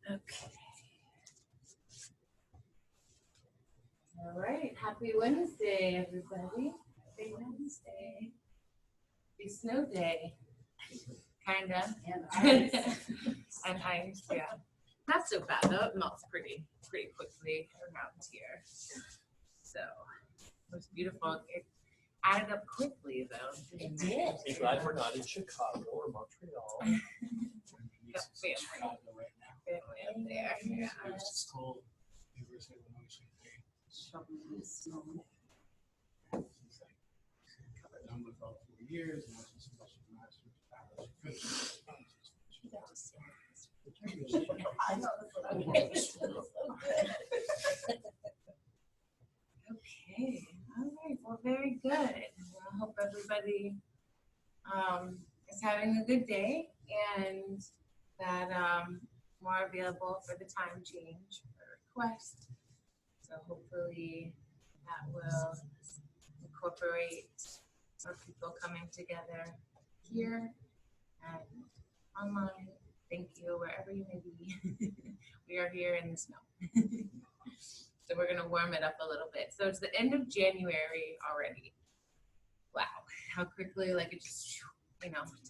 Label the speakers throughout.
Speaker 1: Okay. All right. Happy Wednesday, everybody. Happy Wednesday. Happy snow day. Kinda. And ice, yeah. Not so bad though. It melts pretty quickly around here. So it was beautiful. It added up quickly though.
Speaker 2: It did.
Speaker 3: I'm glad we're not in Chicago or Montreal.
Speaker 1: Got family. Family up there. Yeah.
Speaker 2: It's cold. Shoveling snow. She's like, I've done with all 4 years, and that's just what she mastered.
Speaker 1: I know, that's what I'm getting. Okay, all right, well, very good. I hope everybody is having a good day and that more available for the time change or request. So hopefully that will incorporate more people coming together here and online. Thank you, wherever you may be. We are here in the snow. So we're gonna warm it up a little bit. So it's the end of January already. Wow, how quickly, like it just,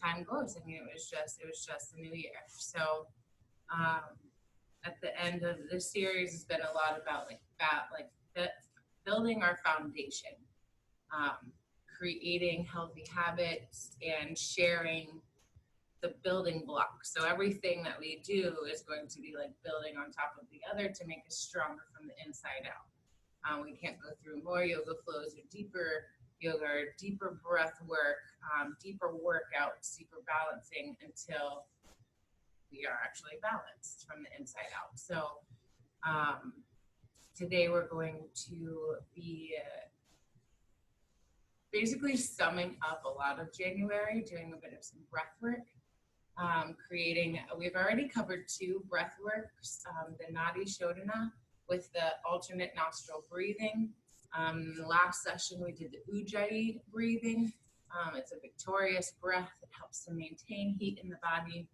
Speaker 1: time goes. I mean, it was just the new year. So at the end of this series has been a lot about building our foundation, creating healthy habits and sharing the building blocks. So everything that we do is going to be like building on top of the other to make us stronger from the inside out. We can't go through more yoga flows or deeper yoga or deeper breath work, deeper workouts, deeper balancing until we are actually balanced from the inside out. So today we're going to be basically summing up a lot of January, doing a bit of some breath work. We've already covered 2 breath works, the Nadi Shodhana with the alternate nostril breathing. In the last session, we did the Ujjayi breathing. It's a victorious breath that helps to maintain heat in the body.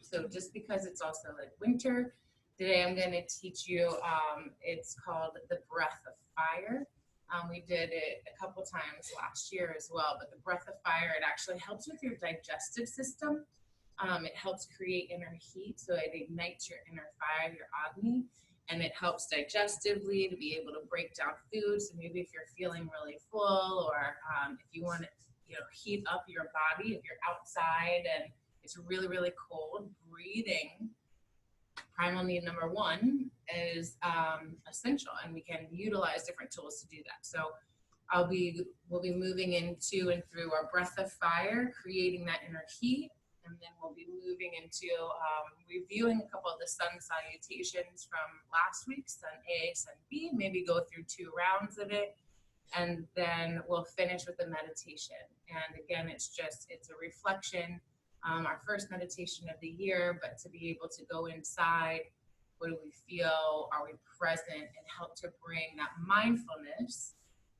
Speaker 1: So just because it's also like winter, today I'm going to teach you, it's called the breath of fire. We did it a couple times last year as well, but the breath of fire, it actually helps with your digestive system. It helps create inner heat, so it ignites your inner fire, your Agni, and it helps digestively to be able to break down food. So maybe if you're feeling really full, or if you want to, heat up your body, if you're outside and it's really, really cold, breathing, primal need number 1 is essential, and we can utilize different tools to do that. So we'll be moving into and through our breath of fire, creating that inner heat. And then we'll be moving into reviewing a couple of the Sun Salutations from last week, Sun A, Sun B, maybe go through 2 rounds of it. And then we'll finish with the meditation. And again, it's a reflection, our first meditation of the year, but to be able to go inside, what do we feel? Are we present? And help to bring that mindfulness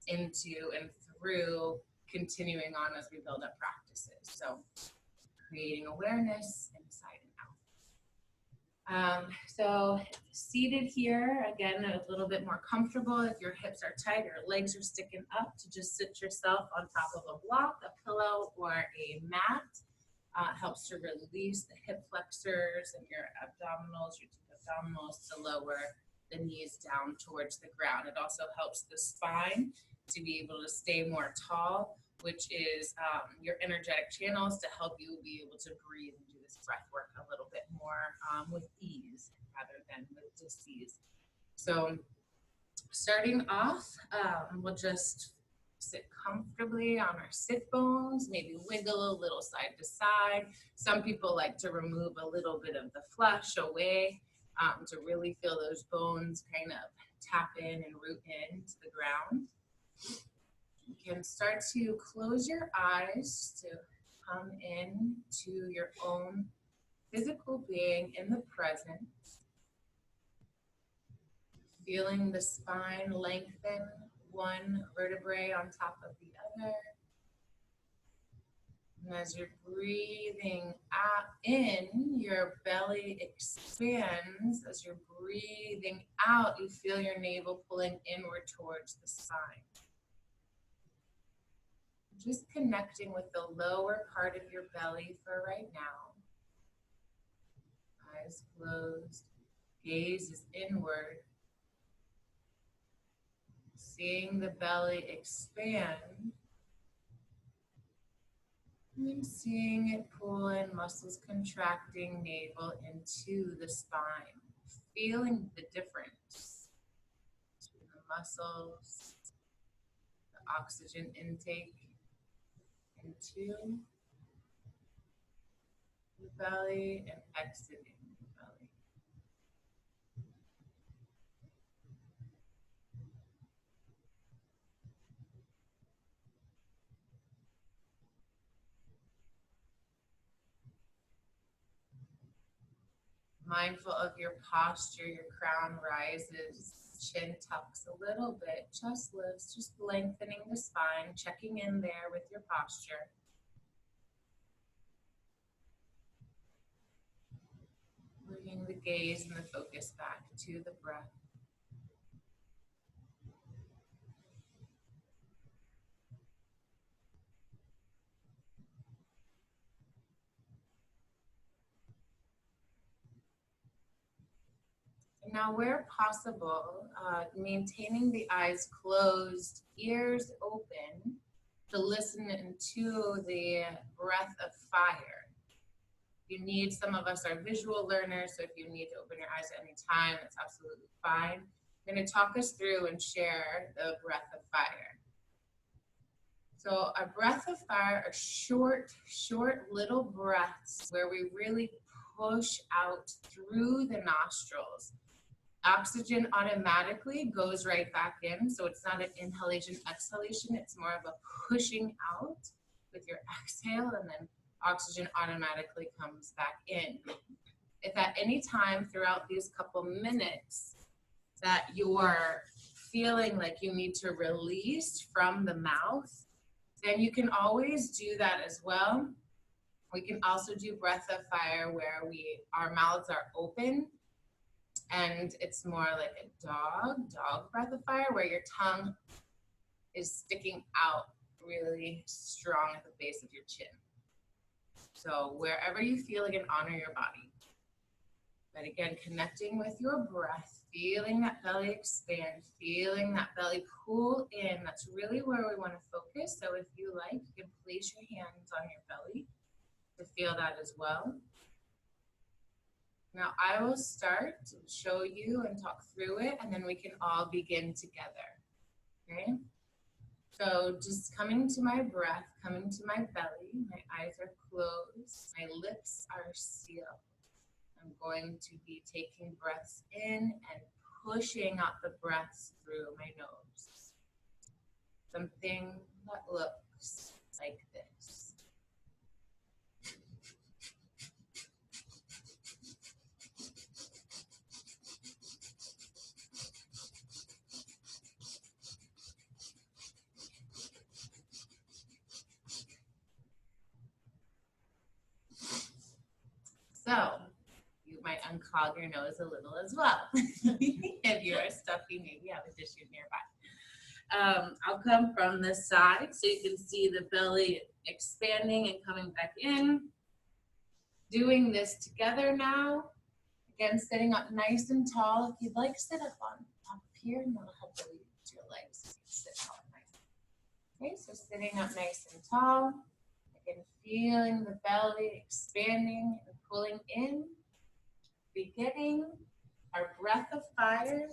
Speaker 1: into and through continuing on as we build up practices. So creating awareness inside and out. So seated here, again, a little bit more comfortable. If your hips are tight or legs are sticking up, to just sit yourself on top of a block, a pillow, or a mat. Helps to release the hip flexors and your abdominals, your deep abdominals, to lower the knees down towards the ground. It also helps the spine to be able to stay more tall, which is your energetic channels to help you be able to breathe and do this breath work a little bit more with ease rather than with dis-ease. So starting off, we'll just sit comfortably on our sit bones, maybe wiggle a little side to side. Some people like to remove a little bit of the flesh away to really feel those bones kind of tap in and root into the ground. You can start to close your eyes to come in to your own physical being in the present. Feeling the spine lengthen, one vertebrae on top of the other. And as you're breathing in, your belly expands as you're breathing out. You feel your navel pulling inward towards the spine. Just connecting with the lower part of your belly for right now. Eyes closed, gaze is inward. Seeing the belly expand. And seeing it pull in, muscles contracting, navel into the spine. Feeling the difference between the muscles, the oxygen intake into the belly and exiting the belly. Mindful of your posture, your crown rises, chin tucks a little bit, chest lifts, just lengthening the spine, checking in there with your posture. Bringing the gaze and the focus back to the breath. Now, where possible, maintaining the eyes closed, ears open, to listen into the breath of fire. You need, some of us are visual learners, so if you need to open your eyes at any time, it's absolutely fine. I'm going to talk us through and share the breath of fire. So a breath of fire are short little breaths where we really push out through the nostrils. Oxygen automatically goes right back in, so it's not an inhalation, exhalation, it's more of a pushing out with your exhale, and then oxygen automatically comes back in. If at any time throughout these couple minutes that you're feeling like you need to release from the mouth, then you can always do that as well. We can also do breath of fire where our mouths are open, and it's more like a dog breath of fire, where your tongue is sticking out really strong at the base of your chin. So wherever you feel, again, honor your body. But again, connecting with your breath, feeling that belly expand, feeling that belly pull in. That's really where we want to focus. So if you like, you can place your hands on your belly to feel that as well. Now I will start to show you and talk through it, and then we can all begin together, okay? So just coming to my breath, coming to my belly, my eyes are closed, my lips are sealed. I'm going to be taking breaths in and pushing out the breaths through my nose. Something that looks like this. So you might unclog your nose a little as well. If you are stuffy, maybe have a tissue nearby. I'll come from the side so you can see the belly expanding and coming back in. Doing this together now. Again, sitting up nice and tall. If you'd like, sit up on top here, and that'll help relieve your legs. Sit tall and nice. Okay, so sitting up nice and tall. Again, feeling the belly expanding and pulling in. Beginning our breath of fire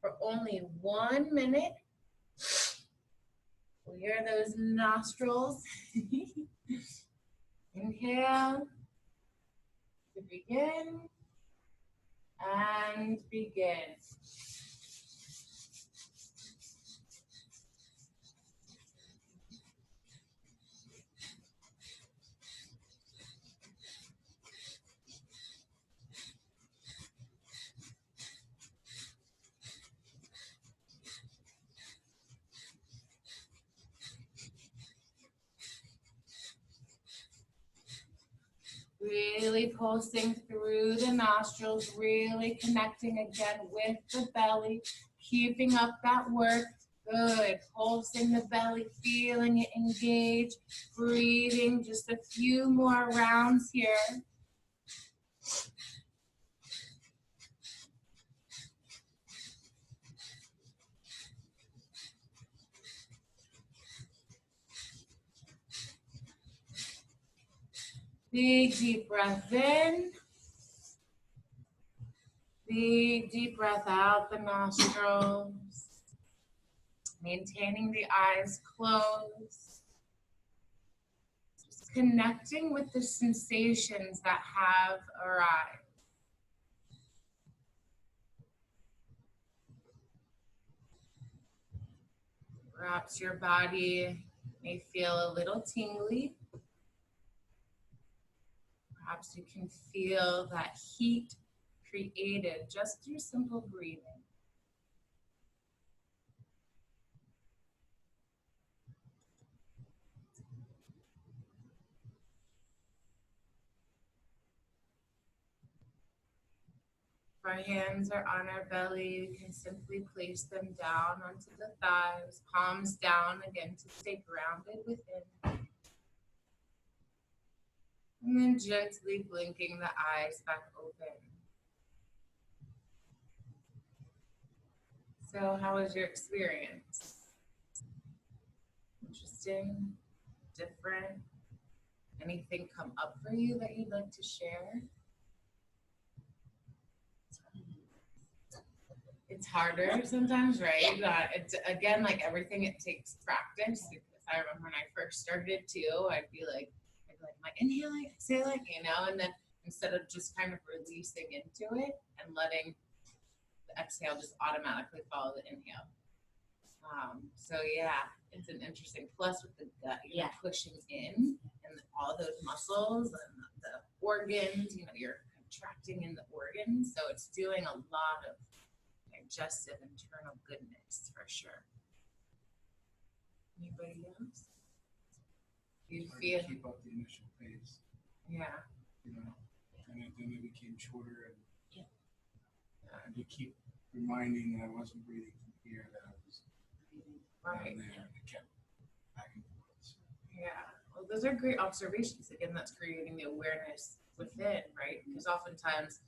Speaker 1: for only 1 minute. Clear those nostrils. Inhale to begin and begin. Really pulsing through the nostrils, really connecting again with the belly, keeping up that work. Good. Pulsing the belly, feeling it engage, breathing just a few more rounds here. Big deep breath in. Big deep breath out the nostrils. Maintaining the eyes closed. Just connecting with the sensations that have arrived. Perhaps your body may feel a little tingly. Perhaps you can feel that heat created just through simple breathing. If our hands are on our belly, we can simply place them down onto the thighs, palms down again to stay grounded within. And then gently blinking the eyes back open. So how was your experience? Interesting? Different? Anything come up for you that you'd like to share? It's harder sometimes, right? It's again, like everything, it takes practice. Because I remember when I first started too, I'd be like, am I inhaling, exhaling, and then instead of just kind of releasing into it and letting the exhale just automatically follow the inhale. So yeah, it's an interesting, plus with the gut, you're pushing in and all those muscles and the organs, you're contracting in the organs. So it's doing a lot of digestive internal goodness for sure. Anybody else? You feel
Speaker 2: keep up the initial pace.
Speaker 1: Yeah.
Speaker 2: And then it became shorter and you keep reminding that I wasn't breathing from here, that I was
Speaker 1: right
Speaker 2: there, and it kept back and forth. So.
Speaker 1: Yeah. Well, those are great observations. Again, that's creating the awareness within, right? Because oftentimes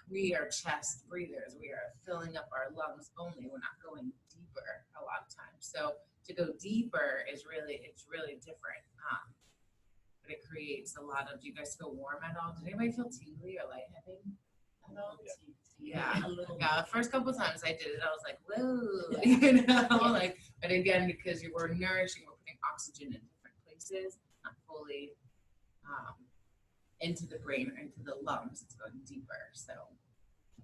Speaker 1: we are chest breathers. We are filling up our lungs only. We're not going deeper a lot of times. So to go deeper is really different. But it creates a lot of, do you guys feel warm at all? Did anybody feel tingly or lightheaded at all? Yeah. The first couple times I did it, I was like, whoa, but again, because you were nourishing, we're putting oxygen in different places, not fully into the brain or into the lungs, it's going deeper. So,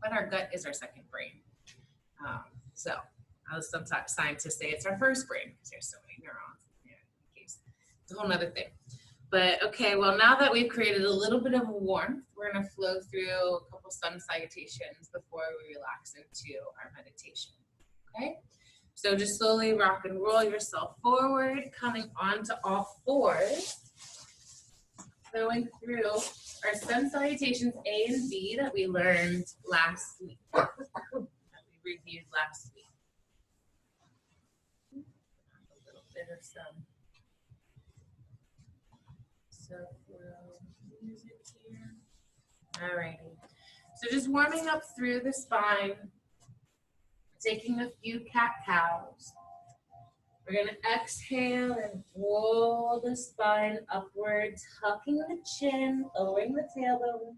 Speaker 1: but our gut is our second brain. So, as some scientists say, it's our first brain because there's so many neurons. In case. It's a whole other thing. But okay, well, now that we've created a little bit of warmth, we're going to flow through a couple sun salutations before we relax into our meditation. Okay? So just slowly rock and roll yourself forward, coming onto all fours. Going through our sun salutations A and B that we learned last week, that we reviewed last week. A little bit of some music here. Alrighty. So just warming up through the spine, taking a few cat-cows. We're going to exhale and roll the spine upward, tucking the chin, lowering the tailbone.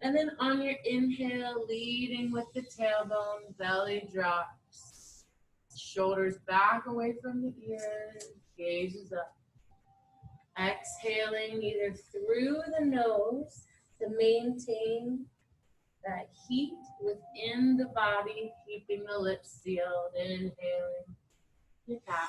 Speaker 1: And then on your inhale, leading with the tailbone, belly drops. Shoulders back away from the ears, gazes up. Exhaling either through the nose to maintain that heat within the body, keeping the lips sealed, inhaling. Cat.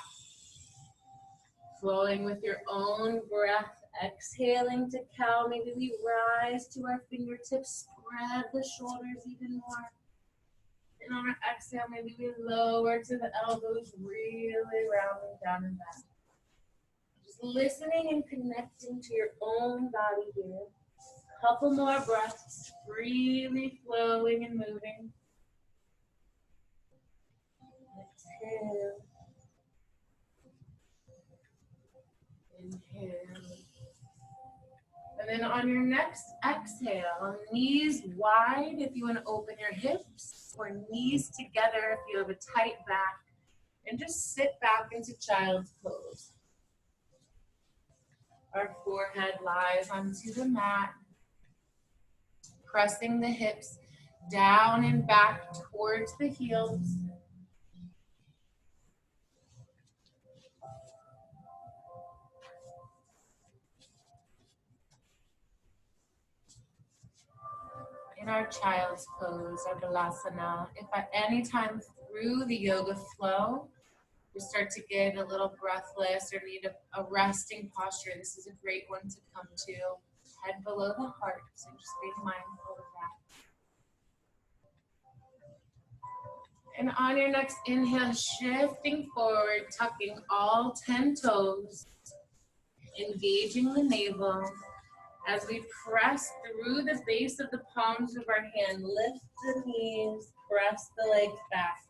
Speaker 1: Flowing with your own breath, exhaling to cow. Maybe we rise to our fingertips, spread the shoulders even more. And on our exhale, maybe we lower to the elbows, really rounding down and back. Just listening and connecting to your own body here. Couple more breaths, freely flowing and moving. Exhale. Inhale. And then on your next exhale, knees wide if you want to open your hips, or knees together if you have a tight back. And just sit back into child's pose. Our forehead lies onto the mat, pressing the hips down and back towards the heels. In our child's pose, our balasana, if at any time through the yoga flow, you start to get a little breathless or need a resting posture, this is a great one to come to. Head below the heart, so just being mindful of that. And on your next inhale, shifting forward, tucking all 10 toes, engaging the navel. As we press through the base of the palms of our hand, lift the knees, press the legs back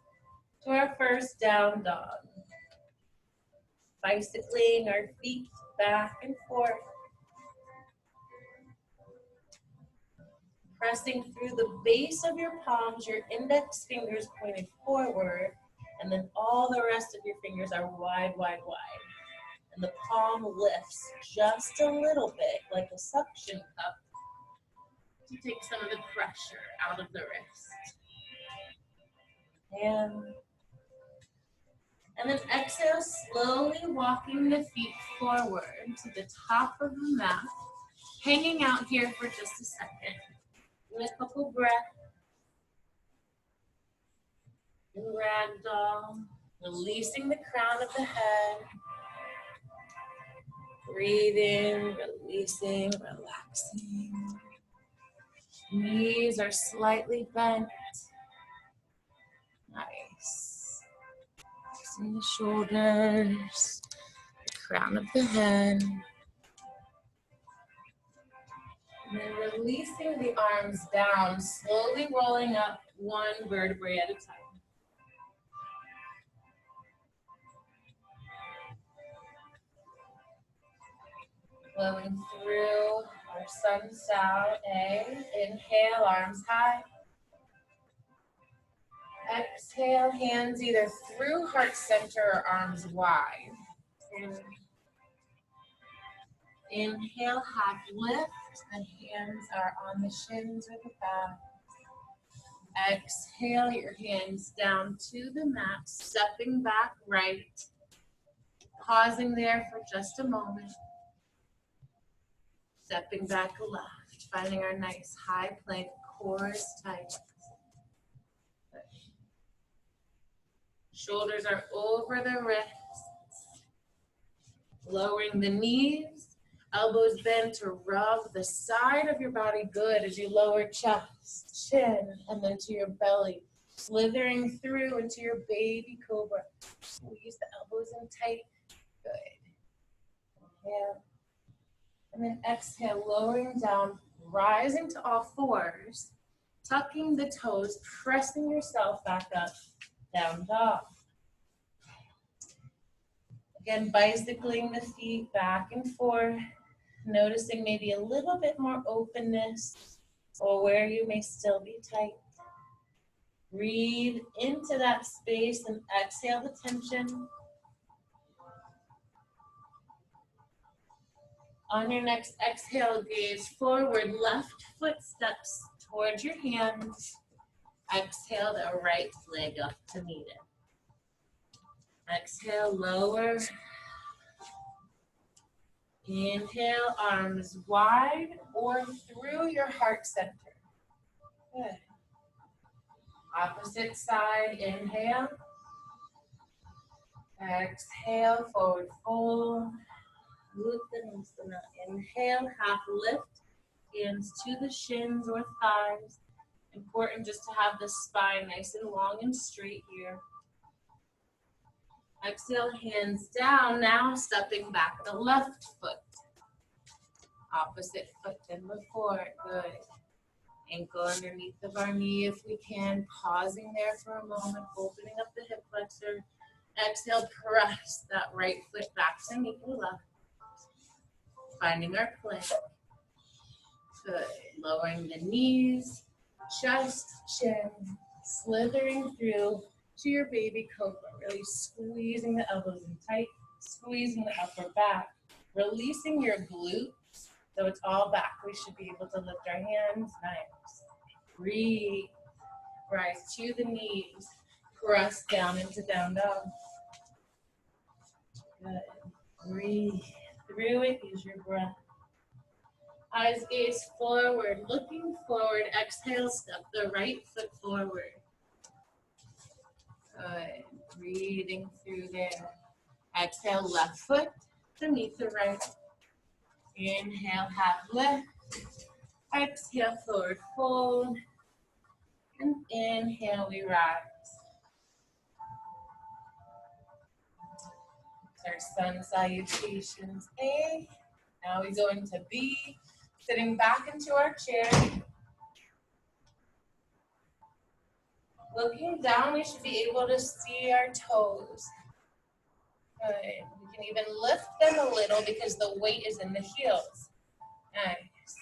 Speaker 1: to our first down dog. Bicycling our feet back and forth. Pressing through the base of your palms, your index fingers pointed forward, and then all the rest of your fingers are wide, wide, wide. And the palm lifts just a little bit, like a suction cup, to take some of the pressure out of the wrist. And then exhale, slowly walking the feet forward to the top of the mat, hanging out here for just a second. And a couple breaths. And ragdoll, releasing the crown of the head. Breathing, releasing, relaxing. Knees are slightly bent. Nice. Releasing the shoulders, the crown of the head. And then releasing the arms down, slowly rolling up one vertebrae at a time. Flowing through our Sun Sal A. Inhale, arms high. Exhale, hands either through heart center or arms wide. Inhale, half lift. The hands are on the shins or the back. Exhale, your hands down to the mat, stepping back right. Pausing there for just a moment. Stepping back left, finding our nice high plank, core is tight. Shoulders are over the wrists. Lowering the knees, elbows bent to rub the side of your body good as you lower chest, chin, and then to your belly. Slithering through into your baby cobra. Squeeze the elbows in tight. Good. Inhale. And then exhale, lowering down, rising to all fours, tucking the toes, pressing yourself back up, down dog. Again, bicycling the feet back and forth, noticing maybe a little bit more openness or where you may still be tight. Breathe into that space and exhale the tension. On your next exhale, gaze forward, left foot steps towards your hands. Exhale the right leg up to meet it. Exhale, lower. Inhale, arms wide or through your heart center. Good. Opposite side, inhale. Exhale, forward fold. Inhale, half lift, hands to the shins or thighs. Important just to have the spine nice and long and straight here. Exhale, hands down. Now stepping back the left foot. Opposite foot than before. Good. Ankle underneath of our knee if we can. Pausing there for a moment. Opening up the hip flexor. Exhale, press that right foot back to meet the left. Finding our plank. Good. Lowering the knees, chest, chin, slithering through to your baby cobra. Really squeezing the elbows in tight, squeezing the upper back, releasing your glutes. So it's all back. We should be able to lift our hands. Nice. Breathe. Rise to the knees. Press down into down dog. Good. Breathe through it. Use your breath. Eyes gaze forward, looking forward. Exhale, step the right foot forward. Good. Breathing through there. Exhale, left foot to meet the right. Inhale, half lift. Exhale, forward fold. And inhale, we rise. Our Sun Salutations A. Now we go into B. Sitting back into our chair. Looking down, we should be able to see our toes. Good. We can even lift them a little because the weight is in the heels. Nice.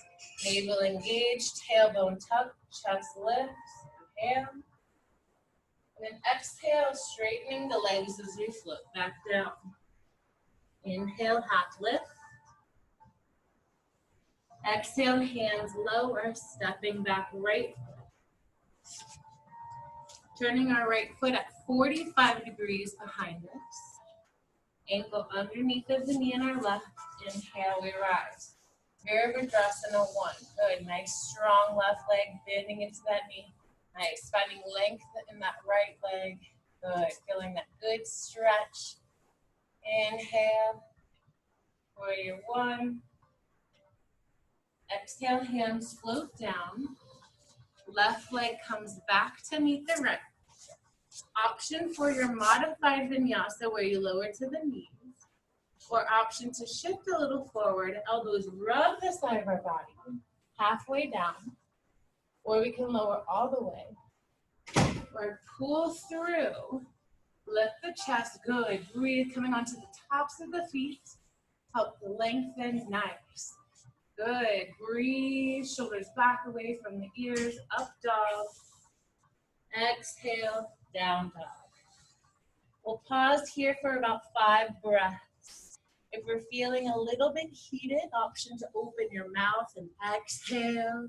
Speaker 1: Navel engaged, tailbone tucked, chest lifts. Inhale. And then exhale, straightening the legs as we float back down. Inhale, half lift. Exhale, hands lower, stepping back right foot. Turning our right foot at 45 degrees behind us. Ankle underneath of the knee in our left. Inhale, we rise. Virabhadrasana 1. Good. Nice, strong left leg, bending into that knee. Nice. Finding length in that right leg. Good. Feeling that good stretch. Inhale. Warrior 1. Exhale, hands float down. Left leg comes back to meet the right. Option for your modified vinyasa where you lower to the knees. Or option to shift a little forward, elbows rub the side of our body, halfway down. Or we can lower all the way. Or pull through, lift the chest, good. Breathe, coming onto the tops of the feet. Help lengthen, nice. Good, breathe, shoulders back away from the ears, up dog. Exhale, down dog. We'll pause here for about 5 breaths. If we're feeling a little bit heated, option to open your mouth and exhale.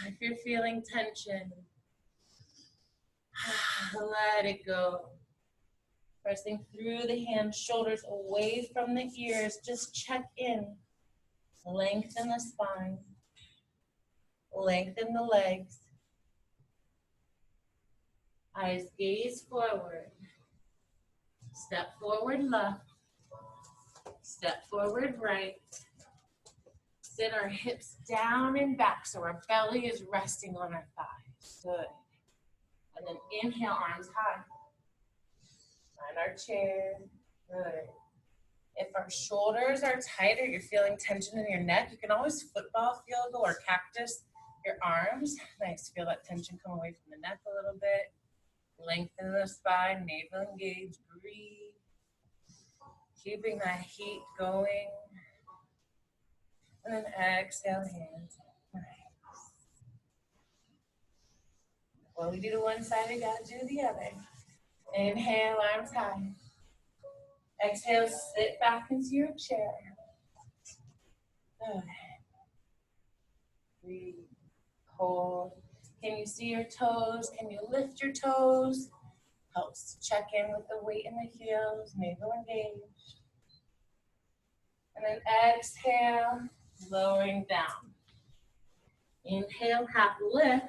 Speaker 1: If you're feeling tension, let it go. Pressing through the hands, shoulders away from the ears. Just check in. Lengthen the spine. Lengthen the legs. Eyes gaze forward. Step forward left. Step forward right. Sit our hips down and back so our belly is resting on our thighs. Good. And then inhale, arms high. Find our chair. Good. If our shoulders are tight or you're feeling tension in your neck, you can always football yoga or cactus your arms. Nice. Feel that tension come away from the neck a little bit. Lengthen the spine, navel engaged. Breathe. Keeping that heat going. And then exhale, hands. Nice. Well, we do the one side, we gotta do the other. Inhale, arms high. Exhale, sit back into your chair. Good. Breathe. Hold. Can you see your toes? Can you lift your toes? Helps to check in with the weight in the heels, navel engaged. And then exhale, lowering down. Inhale, half lift.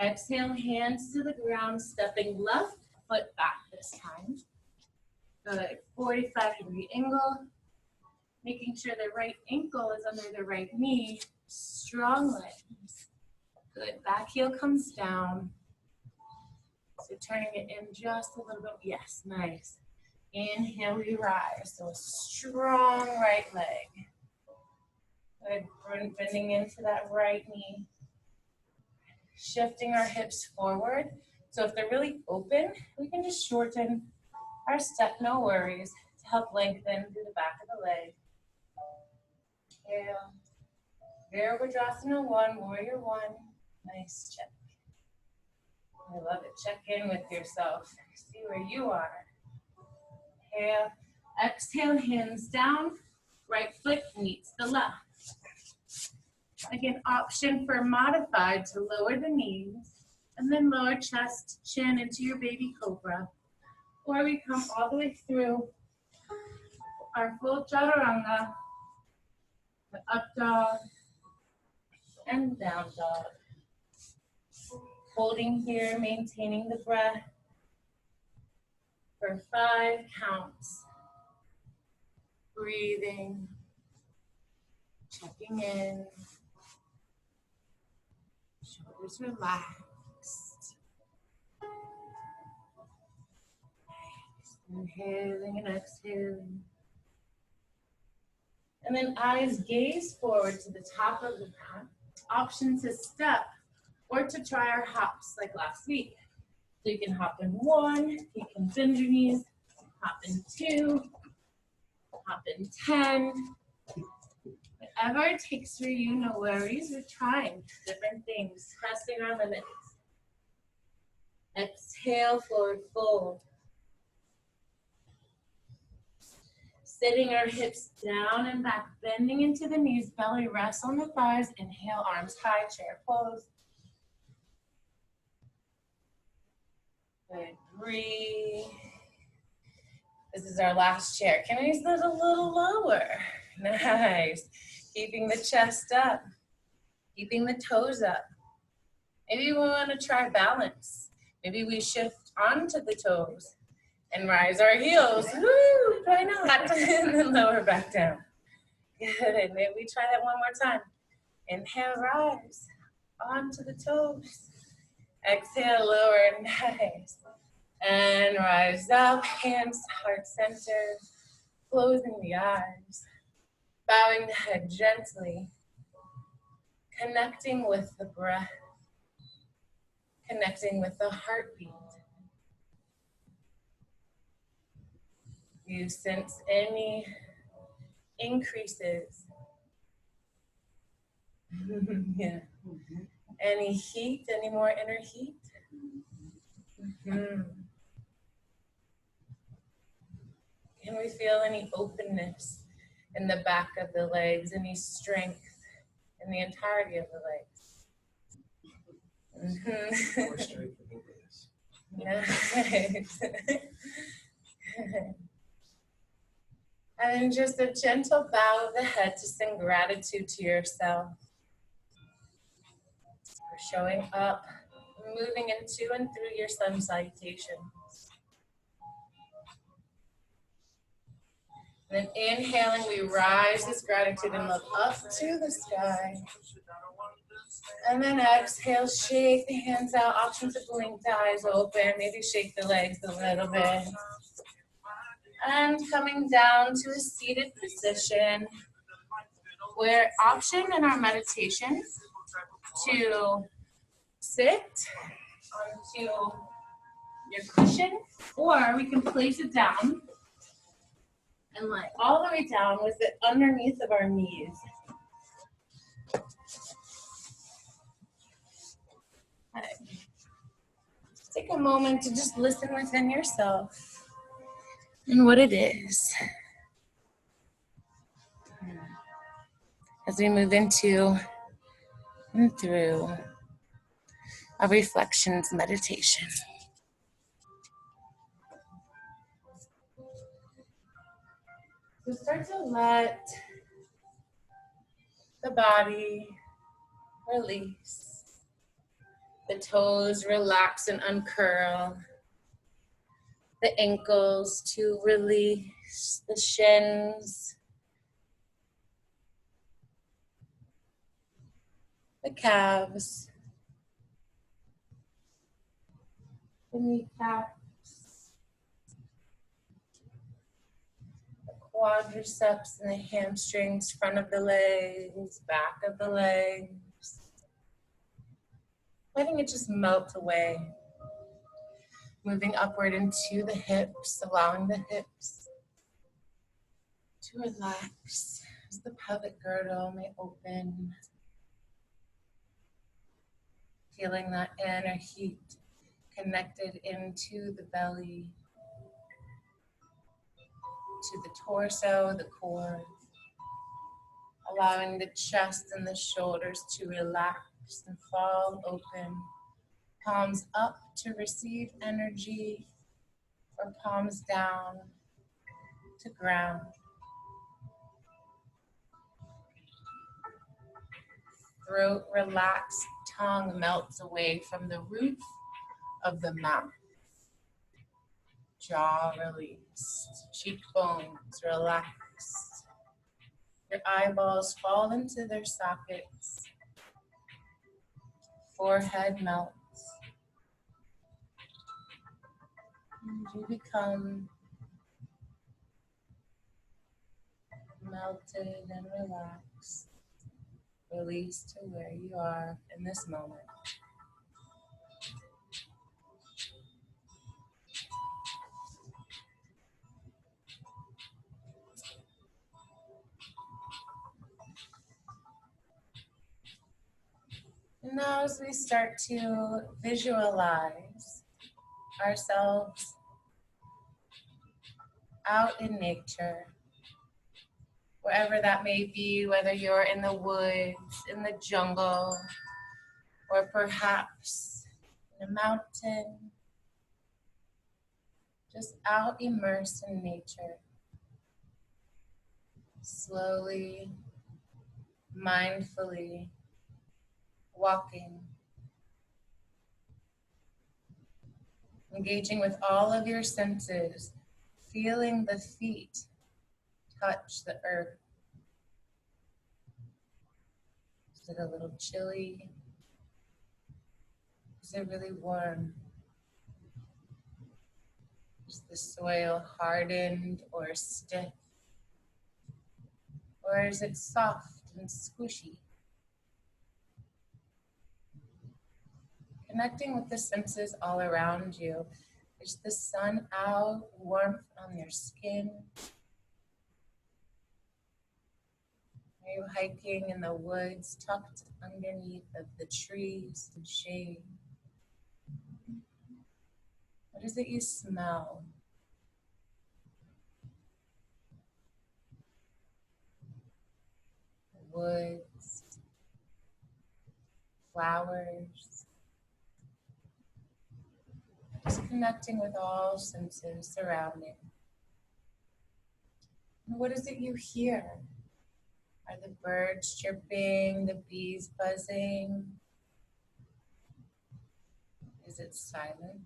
Speaker 1: Exhale, hands to the ground, stepping left foot back this time. Good, 45-degree angle. Making sure the right ankle is under the right knee. Strong legs. Good, back heel comes down. So turning it in just a little bit. Yes, nice. Inhale, we rise. So a strong right leg. Good. Bending into that right knee. Shifting our hips forward. So if they're really open, we can just shorten our step, no worries, to help lengthen through the back of the leg. Inhale. Virabhadrasana 1, Warrior 1. Nice check. I love it. Check in with yourself. See where you are. Inhale. Exhale, hands down. Right foot meets the left. Again, option for modified to lower the knees and then lower chest, chin into your baby cobra. Or we come all the way through our full chaturanga, the up dog and down dog. Holding here, maintaining the breath for 5 counts. Breathing, checking in, shoulders relaxed. Inhaling and exhaling. And then eyes gaze forward to the top of the mat. Option to step or to try our hops like last week. So you can hop in 1, you can bend your knees, hop in 2, hop in 10. Whatever it takes for you, no worries. We're trying different things, testing our limits. Exhale, forward fold. Sitting our hips down and back, bending into the knees, belly rests on the thighs. Inhale, arms high, chair pose. Good, breathe. This is our last chair. Can we sit a little lower? Nice. Keeping the chest up, keeping the toes up. Maybe we want to try balance. Maybe we shift onto the toes and rise our heels. Woo, why not? And then lower back down. Good. Maybe we try that one more time. Inhale, rise onto the toes. Exhale, lower, nice. And rise up, hands heart center, closing the eyes, bowing the head gently, connecting with the breath, connecting with the heartbeat. You sense any increases, yeah. Any heat, any more inner heat? Can we feel any openness in the back of the legs, any strength in the entirety of the legs?
Speaker 3: More strength and openness.
Speaker 1: Nice. And then just a gentle bow of the head to send gratitude to yourself for showing up, moving into and through your sun salutations. And then inhaling, we rise this gratitude and look up to the sky. And then exhale, shake the hands out, option to blink the eyes open, maybe shake the legs a little bit. And coming down to a seated position, where option in our meditation to sit onto your cushion, or we can place it down and lie all the way down with it underneath of our knees. Okay. Take a moment to just listen within yourself and what it is as we move into and through a reflections meditation. So start to let the body release. The toes relax and uncurl. The ankles to release. The shins. The calves. the kneecaps, the quadriceps and the hamstrings, front of the legs, back of the legs. Letting it just melt away. Moving upward into the hips, allowing the hips to relax as the pelvic girdle may open. Feeling that inner heat connected into the belly, to the torso, the core. Allowing the chest and the shoulders to relax and fall open. Palms up to receive energy, or palms down to ground. Throat relaxed, tongue melts away from the roof of the mouth. Jaw released, cheekbones relaxed. Your eyeballs fall into their sockets. Forehead melts. And you become melted and relaxed. Release to where you are in this moment. And now as we start to visualize ourselves out in nature, wherever that may be, whether you're in the woods, in the jungle, or perhaps in a mountain, just out immersed in nature. Slowly, mindfully walking, engaging with all of your senses, feeling the feet touch the earth. Is it a little chilly? Is it really warm? Is the soil hardened or stiff? Or is it soft and squishy? Connecting with the senses all around you. Is the sun out, warmth on your skin? Are you hiking in the woods, tucked underneath of the trees and shade? What is it you smell? The woods, flowers. Just connecting with all senses surrounding. And what is it you hear? Are the birds chirping, the bees buzzing? Is it silent?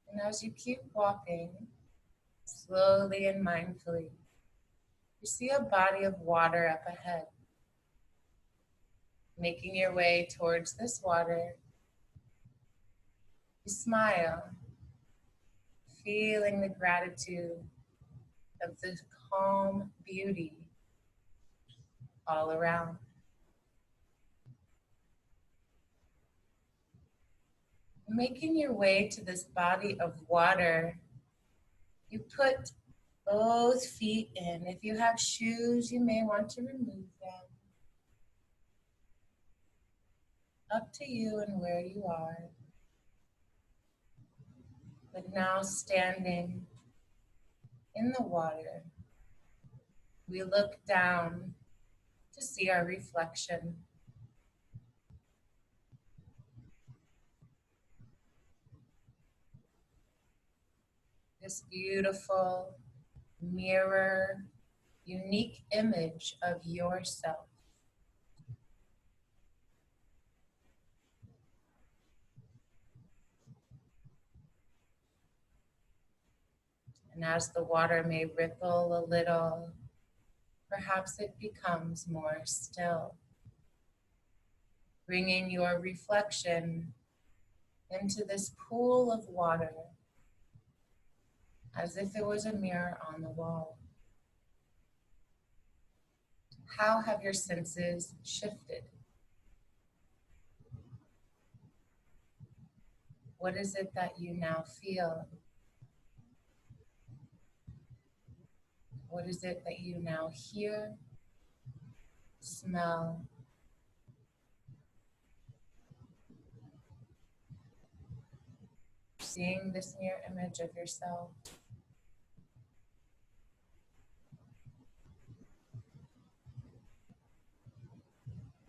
Speaker 1: And as you keep walking, slowly and mindfully, you see a body of water up ahead. Making your way towards this water, you smile, feeling the gratitude of the calm beauty all around. Making your way to this body of water, you put both feet in. If you have shoes, you may want to remove them. Up to you and where you are. But now standing in the water, we look down to see our reflection. This beautiful mirror, unique image of yourself. And as the water may ripple a little, perhaps it becomes more still, bringing your reflection into this pool of water as if it was a mirror on the wall. How have your senses shifted? What is it that you now feel? What is it that you now hear, smell? Seeing this mirror image of yourself.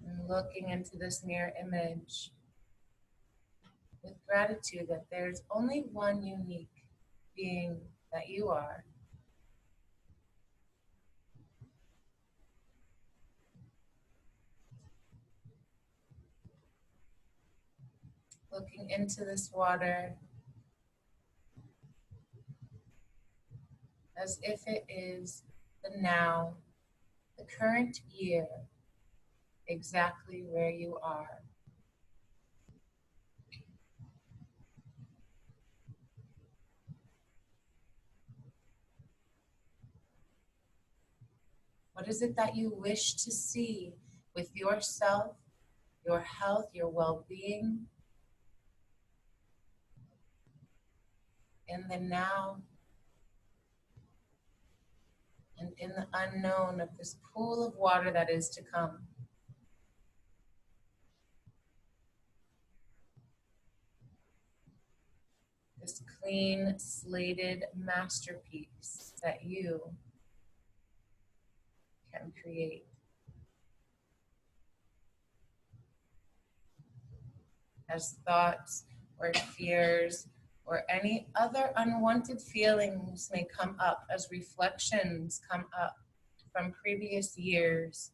Speaker 1: And looking into this mirror image with gratitude that there's only one unique being that you are. Looking into this water as if it is the now, the current year, exactly where you are. What is it that you wish to see with yourself, your health, your well-being, in the now and in the unknown of this pool of water that is to come? This clean, slated masterpiece that you can create. As thoughts or fears or any other unwanted feelings may come up, as reflections come up from previous years,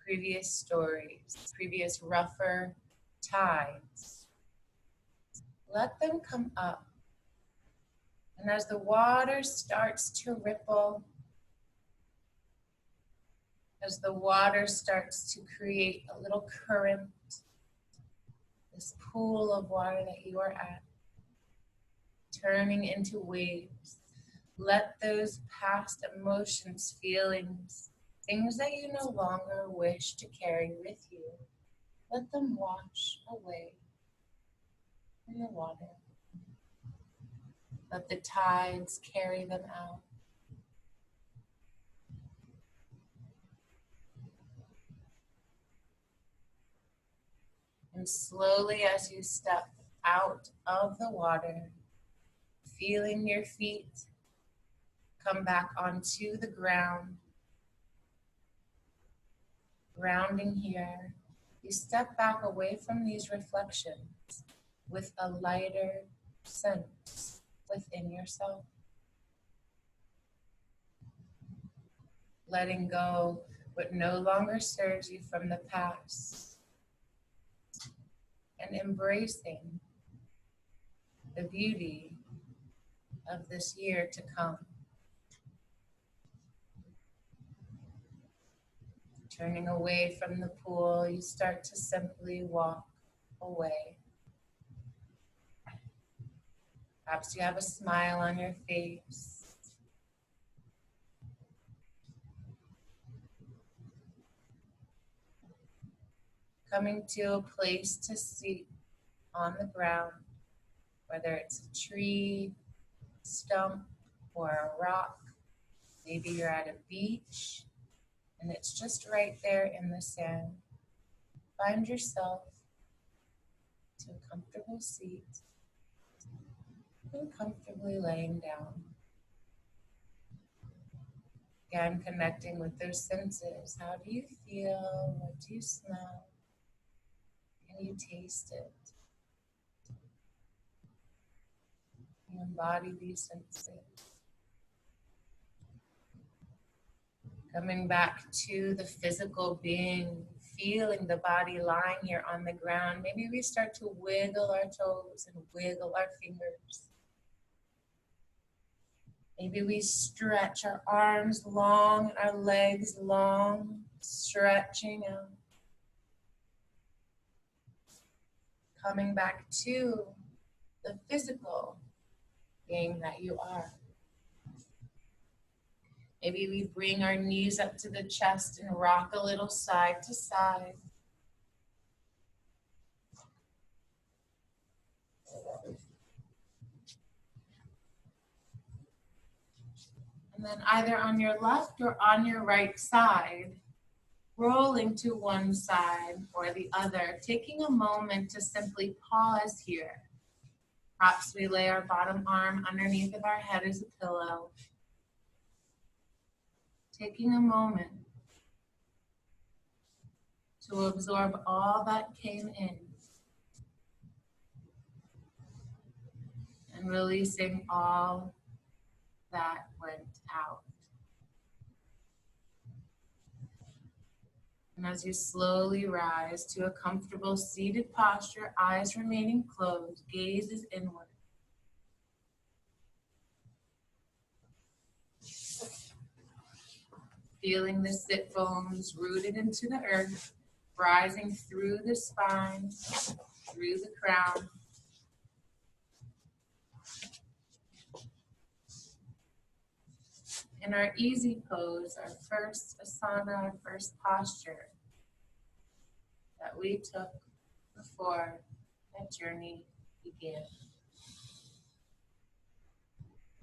Speaker 1: previous stories, previous rougher tides, let them come up. And as the water starts to ripple, as the water starts to create a little current, this pool of water that you are at, turning into waves, let those past emotions, feelings, things that you no longer wish to carry with you, let them wash away in the water. Let the tides carry them out. And slowly as you step out of the water, feeling your feet come back onto the ground, grounding here, you step back away from these reflections with a lighter sense within yourself. Letting go what no longer serves you from the past, and embracing the beauty of this year to come. Turning away from the pool, you start to simply walk away. Perhaps you have a smile on your face. Coming to a place to sit on the ground, whether it's a tree, stump, or a rock. Maybe you're at a beach and it's just right there in the sand. Find yourself to a comfortable seat and comfortably laying down. Again, connecting with those senses. How do you feel? What do you smell? Can you taste it? You embody these senses. Coming back to the physical being, feeling the body lying here on the ground. Maybe we start to wiggle our toes and wiggle our fingers. Maybe we stretch our arms long, our legs long, stretching out. Coming back to the physical being that you are. Maybe we bring our knees up to the chest and rock a little side to side. And then either on your left or on your right side, rolling to one side or the other, taking a moment to simply pause here. Perhaps we lay our bottom arm underneath of our head as a pillow. Taking a moment to absorb all that came in and releasing all that went out. And as you slowly rise to a comfortable seated posture, eyes remaining closed, gaze is inward. Feeling the sit bones rooted into the earth, rising through the spine, through the crown. In our easy pose, our first asana, our first posture that we took before that journey began.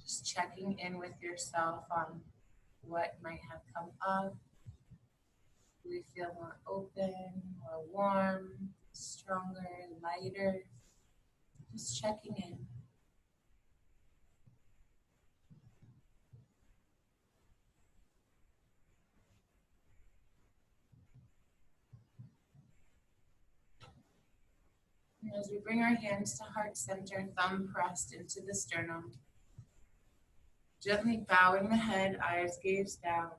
Speaker 1: Just checking in with yourself on what might have come up. Do we feel more open, more warm, stronger, lighter? Just checking in. And as we bring our hands to heart center, thumb pressed into the sternum, gently bowing the head, eyes gaze down.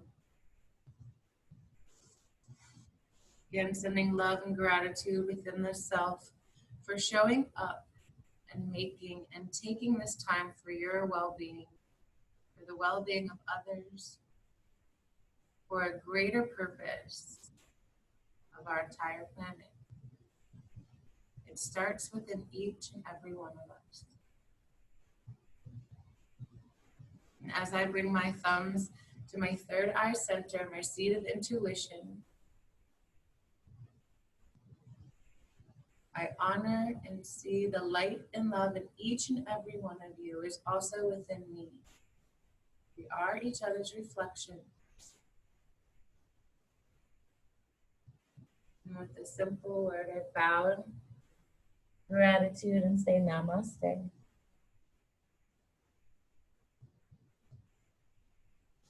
Speaker 1: Again, sending love and gratitude within the self for showing up and making and taking this time for your well-being, for the well-being of others, for a greater purpose of our entire planet. It starts within each and every one of us. And as I bring my thumbs to my third eye center, my seat of intuition, I honor and see the light and love in each and every one of you is also within me. We are each other's reflection. And with the simple word, I bow in gratitude and say namaste.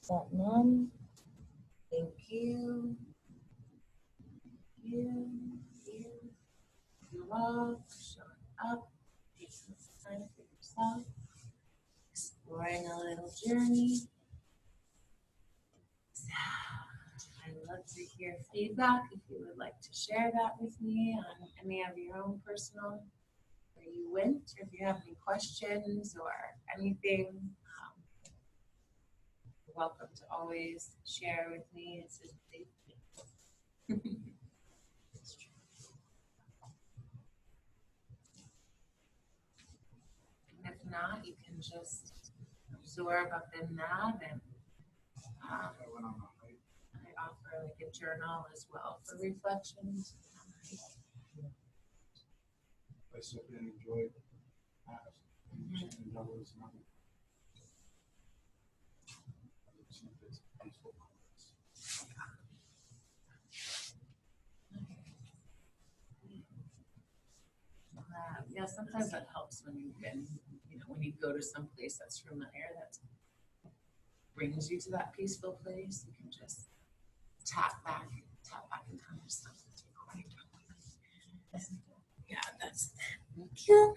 Speaker 1: Satnam. Thank you. Thank you. Thank you. You all for showing up, taking time for yourself, exploring a little journey. I'd love to hear feedback if you would like to share that with me on any of your own personal, where you went, or if you have any questions or anything. You're welcome to always share with me. It's just a safe place. And if not, you can just absorb up in that, and I offer like a journal as well for reflections.
Speaker 2: I sit and enjoy past and others not. Peaceful moments.
Speaker 1: Yeah, sometimes that helps when you've been, when you go to some place that's familiar, that brings you to that peaceful place. You can just tap back into yourself. Yeah, that's thank you.